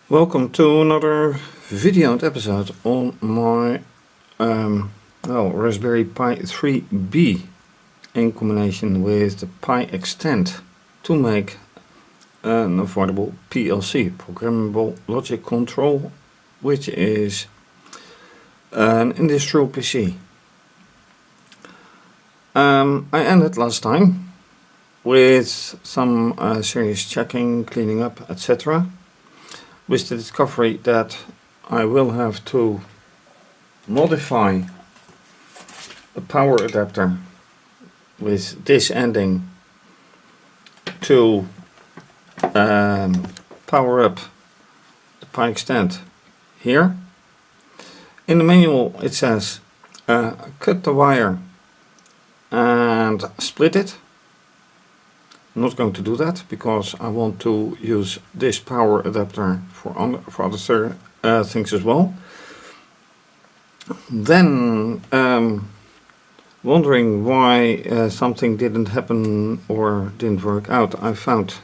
Welcome to another video and episode on my Raspberry Pi 3B in combination with the PiXtend to make an affordable PLC, programmable logic control, which is an industrial PC. I ended last time with some serious checking, cleaning up, etc. with the discovery that I will have to modify a power adapter with this ending to power up the PiXtend here. In the manual it says cut the wire and split it. I'm not going to do that because I want to use this power adapter for other things as well. Then wondering why something didn't happen or didn't work out, I found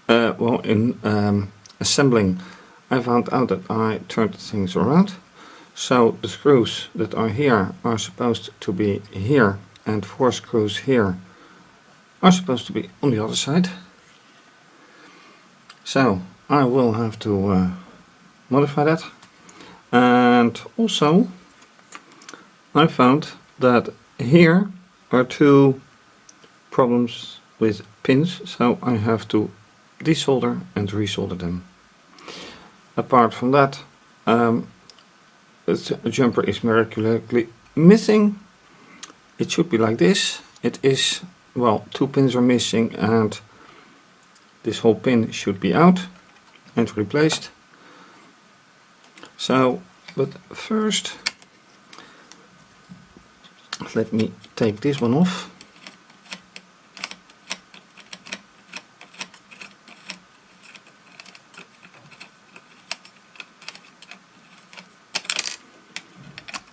in assembling I found out that I turned things around. So the screws that are here are supposed to be here, and 4 screws here are supposed to be on the other side. So I will have to modify that. And also I found that here are 2 problems with pins, so I have to desolder and resolder them. Apart from that, the jumper is miraculously missing. It should be like this. It is, well, 2 pins are missing and this whole pin should be out and replaced. So, but first let me take this one off.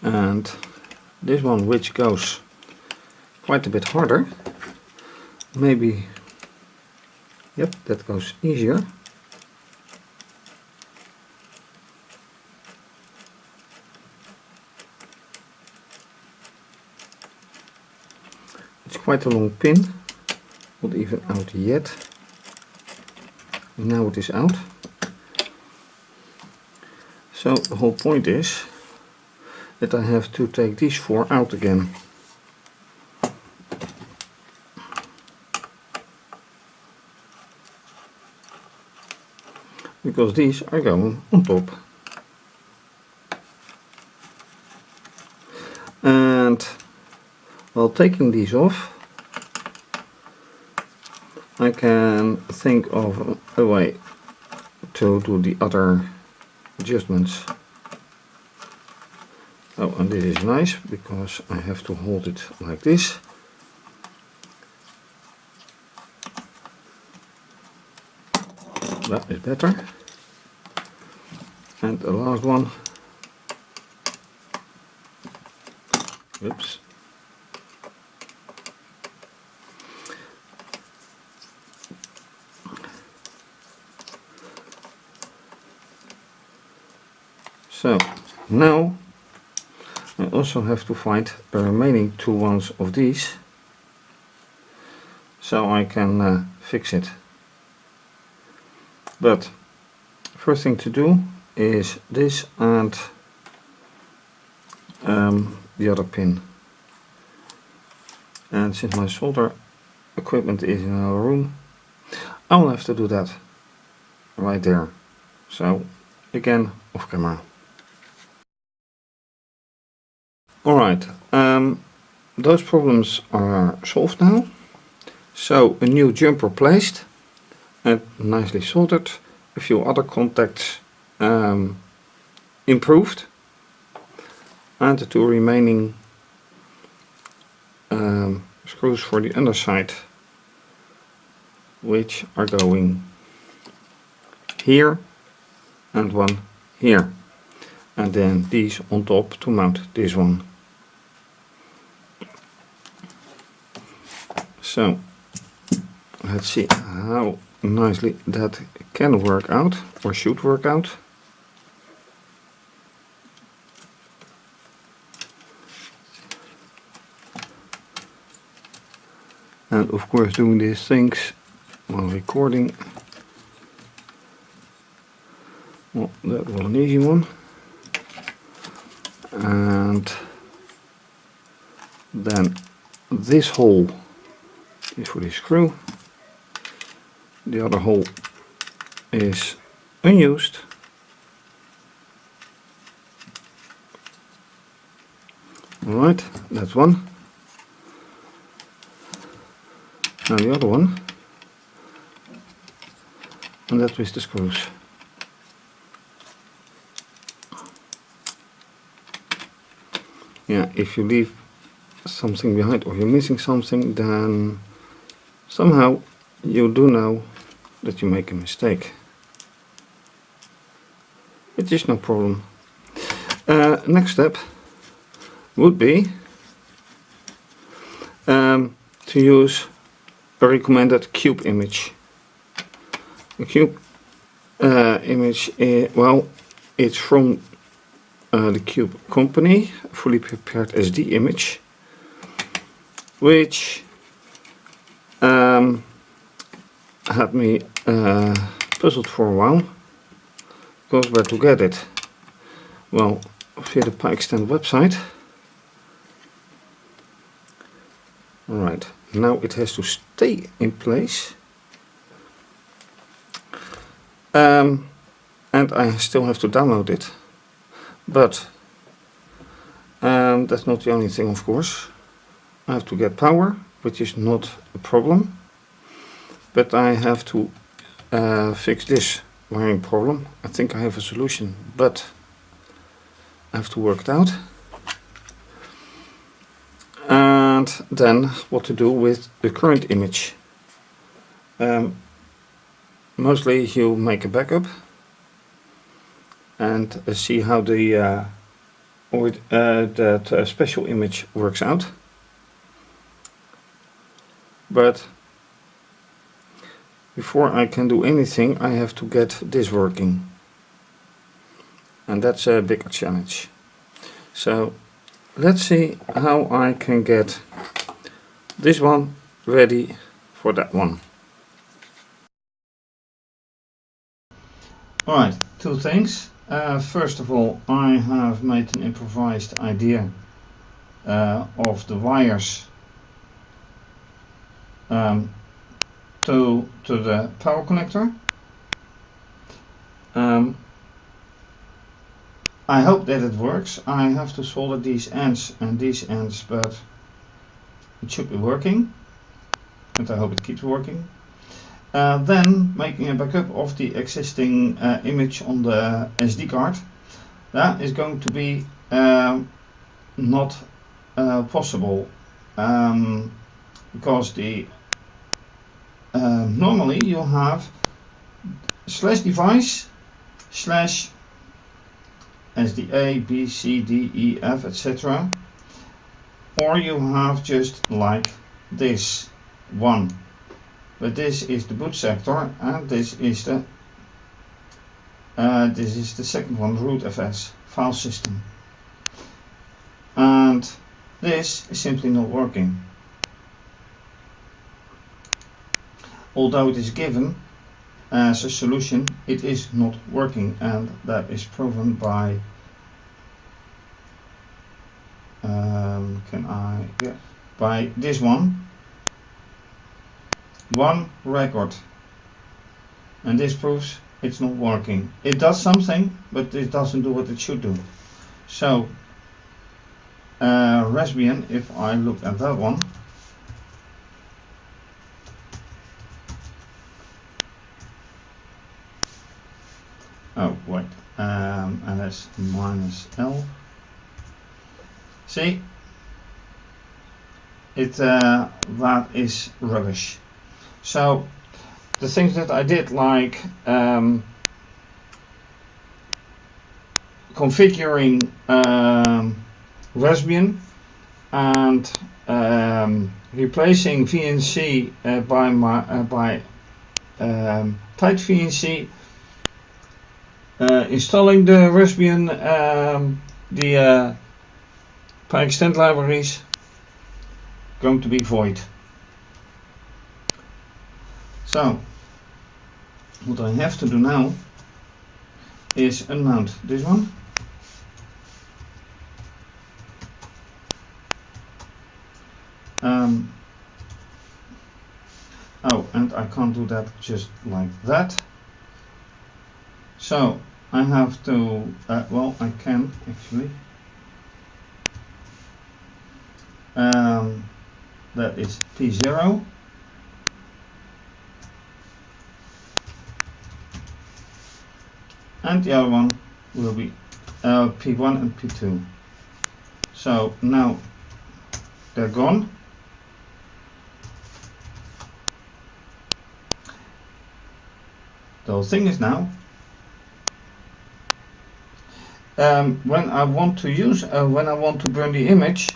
And this one, which goes quite a bit harder. Maybe, yep, that goes easier. It's quite a long pin, not even out yet. Now it is out. So the whole point is that I have to take these 4 out again. Because these are going on top. And while taking these off, I can think of a way to do the other adjustments. Oh, and this is nice because I have to hold it like this. That is better. And the last one. Oops. So now I also have to find the remaining 2 ones of these so I can fix it. But first thing to do is this and the other pin. And since my solder equipment is in another room, I will have to do that right there. So again, off camera. Alright, those problems are solved now. So a new jumper placed and nicely soldered. A few other contacts improved. And the 2 remaining screws for the underside, which are going here and one here. And then these on top to mount this one. So let's see how nicely, that can work out, or should work out. And of course, doing these things while recording, well, that was an easy one. And then this hole is for the screw, the other hole is unused. Alright, that's one. Now the other one, and that's with the screws. Yeah, if you leave something behind or you're missing something, then somehow you do know that you make a mistake. It is no problem. Next step would be to use a recommended cube image. The cube image, well, it's from the Cube company, fully prepared SD image, which had me puzzled for a while, because where to get it? Well, via the PiXtend website. Alright, now it has to stay in place, and I still have to download it. But that's not the only thing, of course. I have to get power, which is not a problem, but I have to fix this wiring problem. I think I have a solution, but I have to work it out. And then what to do with the current image. Mostly you make a backup and see how the that special image works out. But before I can do anything, I have to get this working, and that's a bigger challenge. So let's see how I can get this one ready for that one. Alright, two things. First of all, I have made an improvised idea of the wires to the power connector. I hope that it works. I have to solder these ends and these ends, but it should be working, and I hope it keeps working. Then making a backup of the existing image on the SD card. That is going to be not possible, because the normally you have /device/ SDA, B, C, D, E, F, etc. Or you have just like this one. But this is the boot sector, and this is the second one, root FS, file system. And this is simply not working. Although it is given as a solution, it is not working, and that is proven by by this one record, and this proves it's not working. It does something, but it doesn't do what it should do. So Raspbian, if I look at that one, oh wait, ls -l, see, it that is rubbish. So the things that I did, like configuring Raspbian and replacing VNC by tight VNC, installing the Raspbian, the PiXtend libraries, going to be void. So what I have to do now is unmount this one. Oh, and I can't do that just like that. So I have to, well, I can actually. That is P0. And the other one will be P1 and P2. So now they're gone. The whole thing is now, when I want to use, when I want to burn the image,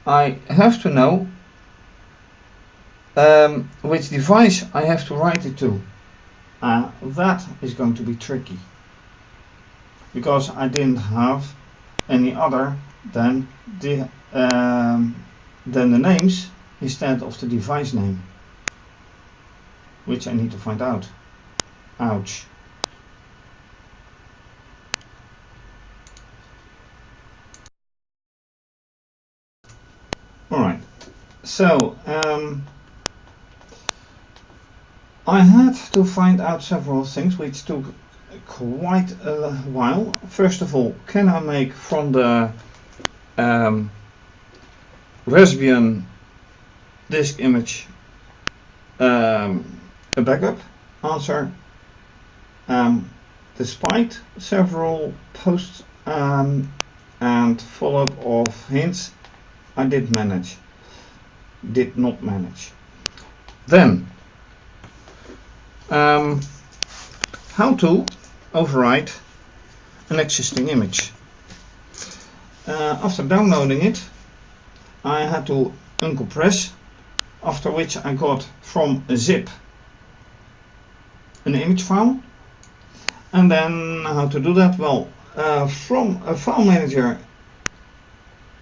I have to know which device I have to write it to. That is going to be tricky, because I didn't have any other than the names instead of the device name, which I need to find out. Ouch. Alright, so I had to find out several things which took quite a while. First of all, can I make from the Raspbian disk image a backup? Answer: despite several posts and follow-up of hints, I did not manage. Then, how to overwrite an existing image. After downloading it, I had to uncompress, after which I got from a zip an image file. And then how to do that? Well, from a file manager,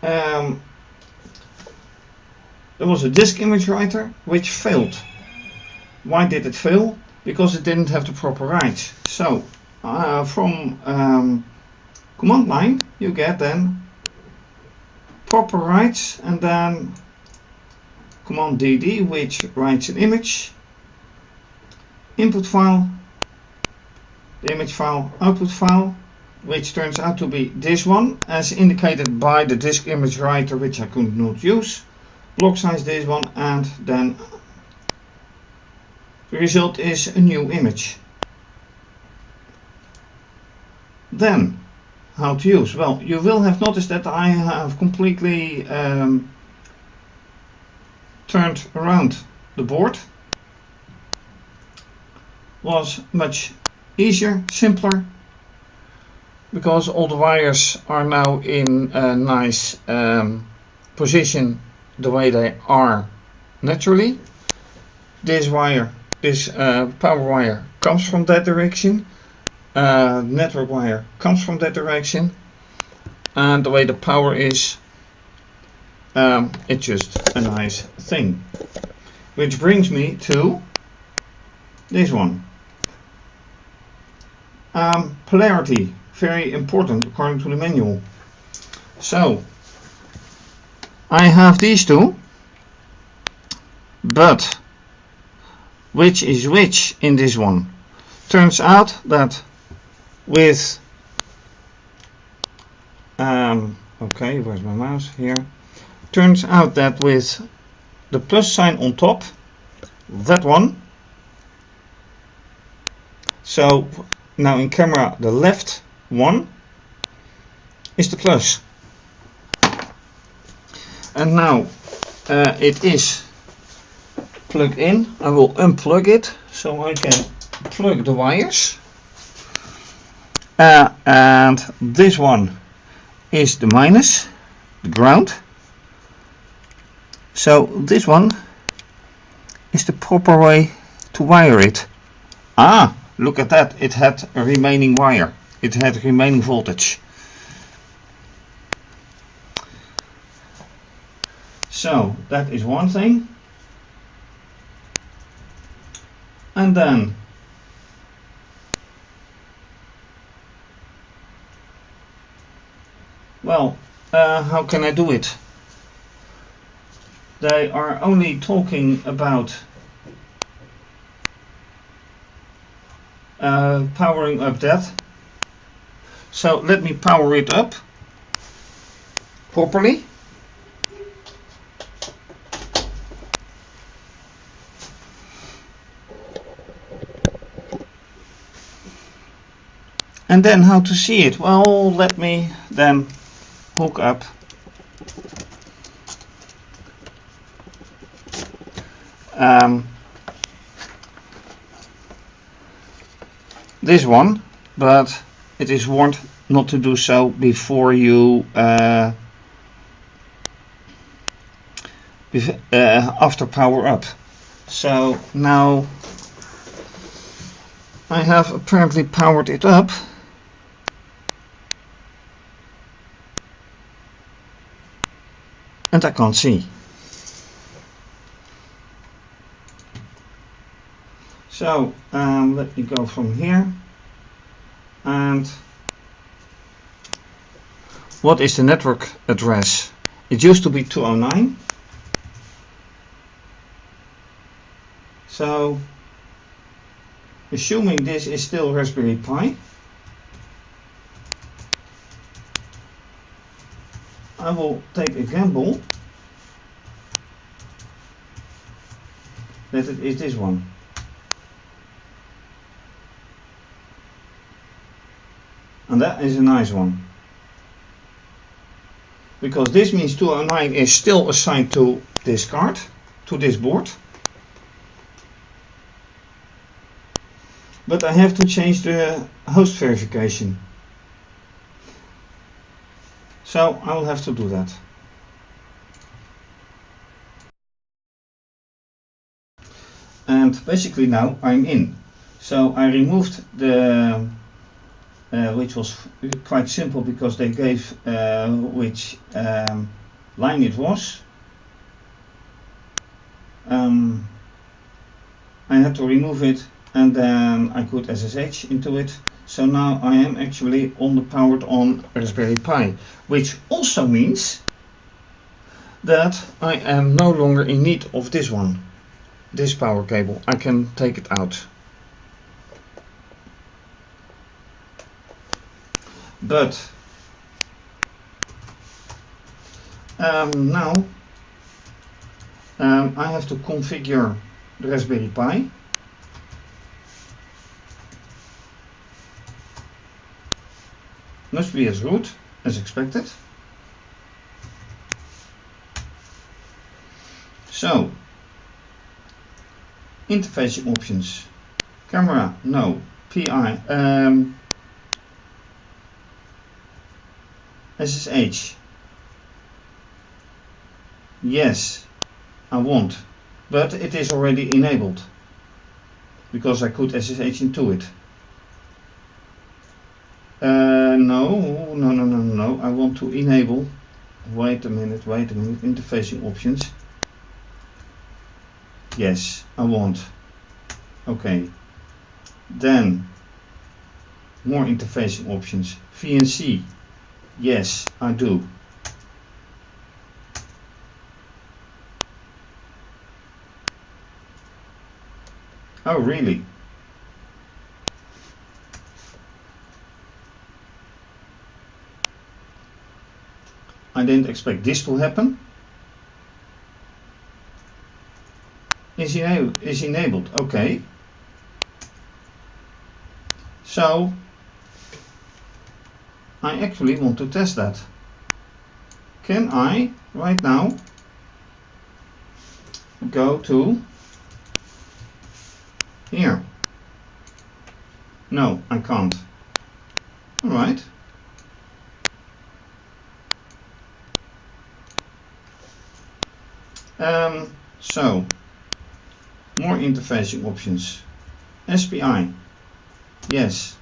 there was a disk image writer which failed. Why did it fail? Because it didn't have the proper rights. So from command line you get then proper rights, and then command dd, which writes an image, input file, the image file, output file, which turns out to be this one, as indicated by the disk image writer, which I could not use, block size this one, and then the result is a new image. Then, how to use? Well, you will have noticed that I have completely turned around the board. Was much easier, simpler, because all the wires are now in a nice position the way they are naturally. This wire, this power wire comes from that direction, network wire comes from that direction, and the way the power is, it's just a nice thing. Which brings me to this one. Polarity, very important according to the manual. So I have these two, but which is which in this one? Turns out that with okay, where's my mouse? Here. Turns out that with the plus sign on top, that one. So now in camera, the left one is the plus. And now it is plugged in. I will unplug it so I can plug the wires. And this one is the minus, the ground. So this one is the proper way to wire it. Ah, look at that, it had a remaining wire, it had remaining voltage. So that is one thing. And then well, how can I do it? They are only talking about powering up that. So let me power it up properly. And then how to see it? Well, let me then hook up this one, but it is warned not to do so before you after power up. So now I have apparently powered it up. And I can't see. So let me go from here. And what is the network address? It used to be 209. So assuming this is still Raspberry Pi, I will take a gamble that it is this one. And that is a nice one. Because this means 209 is still assigned to this card, to this board. But I have to change the host verification. So I will have to do that. And basically now I'm in. So I removed the, which was quite simple because they gave which line it was. I had to remove it and then I could SSH into it. So now I am actually on the powered on Raspberry Pi, which also means that I am no longer in need of this one, this power cable. I can take it out. But now I have to configure the Raspberry Pi. Must be as root as expected. So interfacing options, camera no, PI, SSH yes I want, but it is already enabled because I could SSH into it. No, I want to enable, wait a minute, interfacing options. Yes, I want. Okay. Then more interfacing options. VNC. Yes, I do. Oh, really? I didn't expect this to happen. Is enabled. Okay. So I actually want to test that. Can I right now go to here? No, I can't. All right. So More interfacing options. SPI. Yes.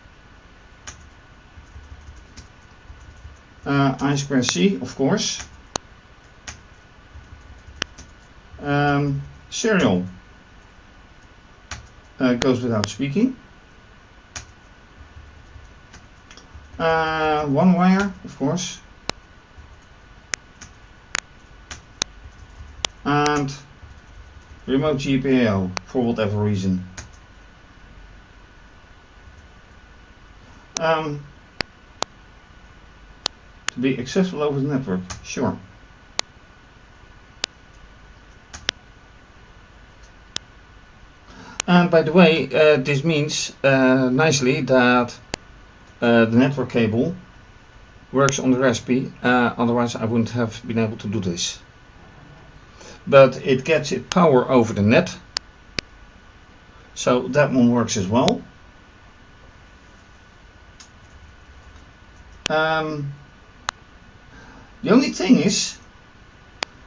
I2C, of course. Serial. Goes without speaking. One wire, of course. And remote GPIO for whatever reason. To be accessible over the network, sure. And by the way, this means nicely that the network cable works on the Raspberry, otherwise I wouldn't have been able to do this. But it gets its power over the net, so that one works as well. The only thing is,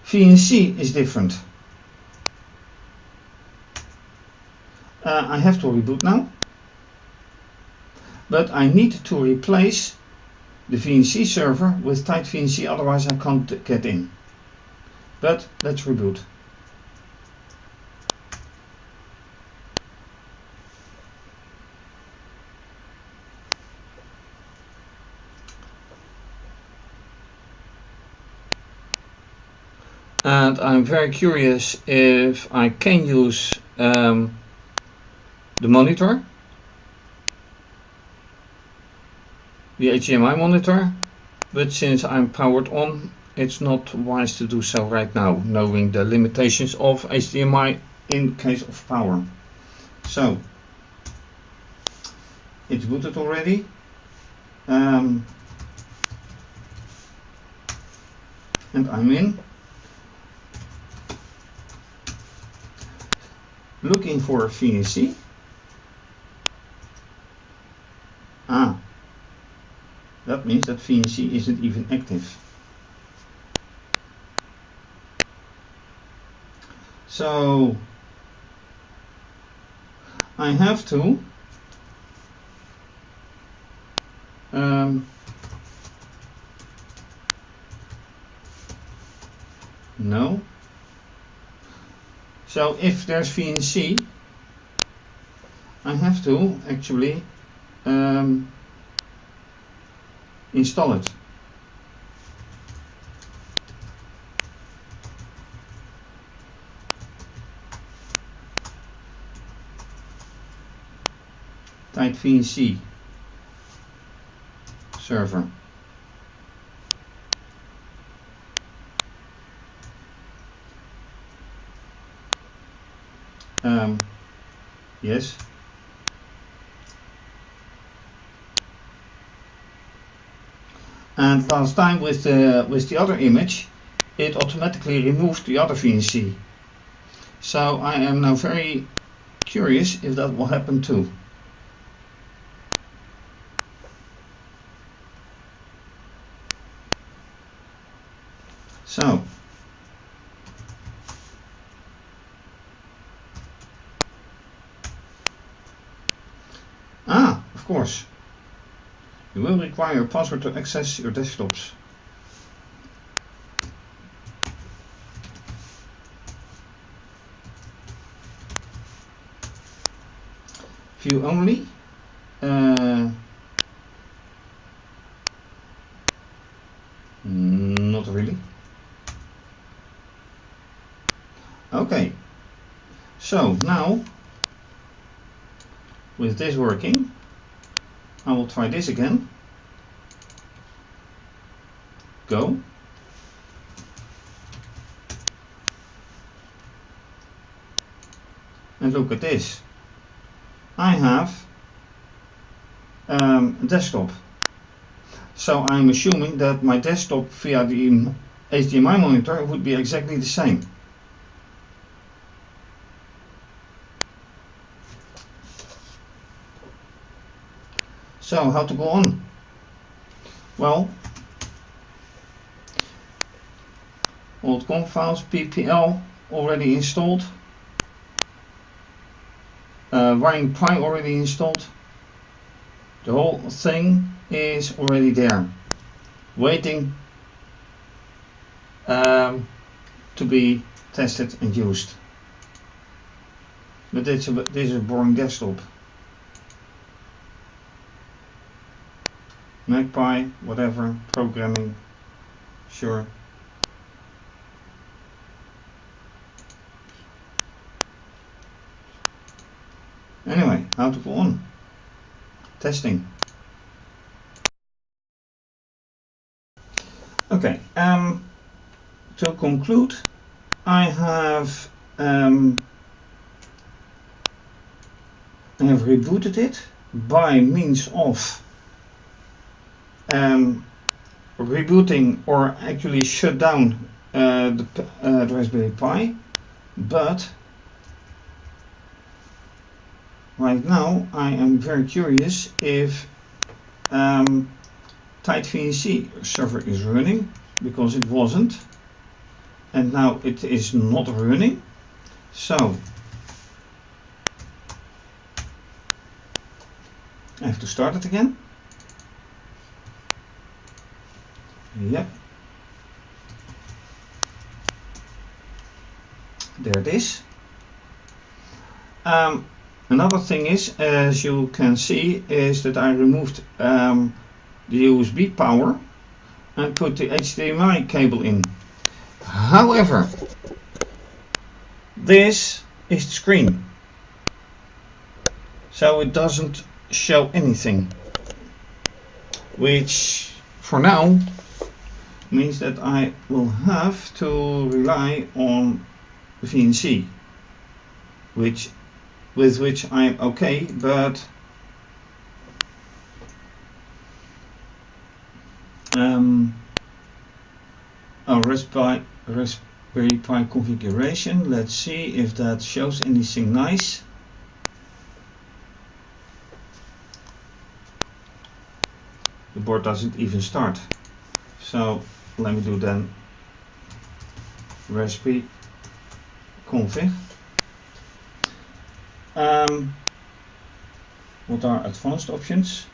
VNC is different. I have to reboot now, but I need to replace the VNC server with tight VNC, otherwise I can't get in. But let's reboot. And I'm very curious if I can use the monitor, the HDMI monitor, but since I'm powered on, it's not wise to do so right now, knowing the limitations of HDMI in case of power. So, it's booted already. And I'm in. Looking for VNC. That means that VNC isn't even active. So I have to no. So if there's VNC, I have to actually install it. Type VNC server. Yes. And last time with the other image, it automatically removed the other VNC. So I am now very curious if that will happen too. So of course, you will require a password to access your desktops. View only. Not really. Okay, so now with this working, I will try this again. Go. And look at this. I have a desktop. So I'm assuming that my desktop via the HDMI monitor would be exactly the same. So how to go on? Well, old conf files, PPL already installed. running Pi already installed. The whole thing is already there, waiting to be tested and used. But this is a boring desktop. MacPi, whatever, programming, sure. Anyway, how to go on? Testing. Okay, to conclude, I have rebooted it by means of rebooting, or actually shut down the Raspberry Pi, but right now I am very curious if TightenVNC server is running, because it wasn't, and now it is not running. So I have to start it again. Yep. There it is. Another thing is, as you can see, is that I removed the USB power and put the HDMI cable in. However, this is the screen, so it doesn't show anything, which for now means that I will have to rely on VNC, with which I'm okay, but Raspberry Pi configuration. Let's see if that shows anything nice. The board doesn't even start. So let me do then Raspberry config. What are advanced options?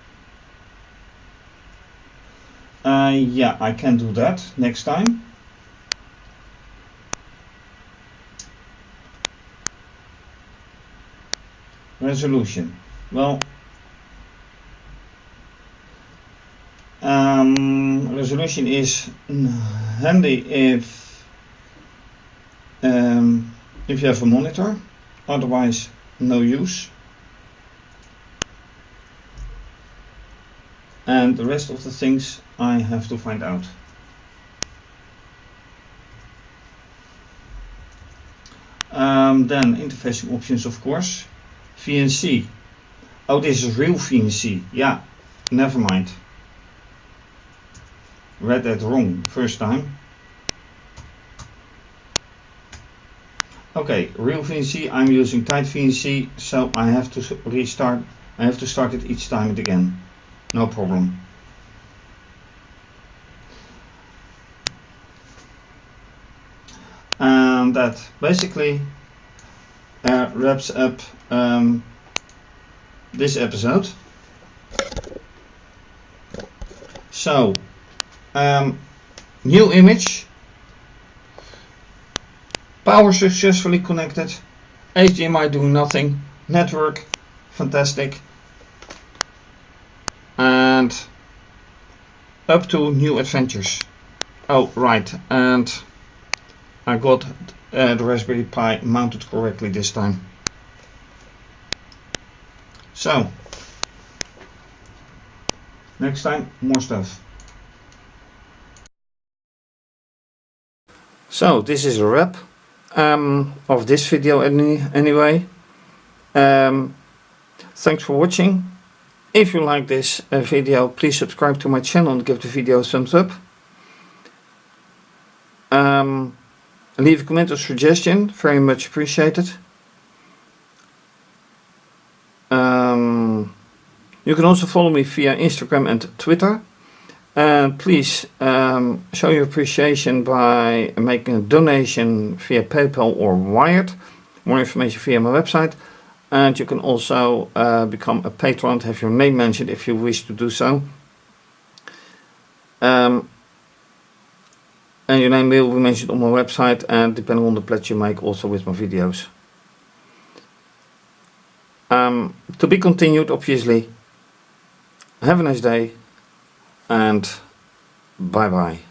Yeah, I can do that next time. Resolution. Well, resolution is handy if you have a monitor, otherwise no use. And the rest of the things I have to find out. Then interfacing options, of course. VNC. Oh, this is real VNC. Yeah, never mind. Read that wrong first time. Okay, real VNC. I'm using TightenVNC, so I have to restart. I have to start it each time again. No problem. And that basically wraps up this episode. So, new image, power successfully connected, HDMI doing nothing, network fantastic, and up to new adventures. Oh right, and I got the Raspberry Pi mounted correctly this time. So, next time more stuff. So this is a wrap of this video anyway. Thanks for watching. If you like this video, please subscribe to my channel and give the video a thumbs up. Leave a comment or suggestion, very much appreciated. You can also follow me via Instagram and Twitter. Please show your appreciation by making a donation via PayPal or Wired. More information via my website. and you can also become a patron, have your name mentioned if you wish to do so. And your name will be mentioned on my website, and depending on the pledge you make, also with my videos. To be continued, obviously. Have a nice day, and bye bye.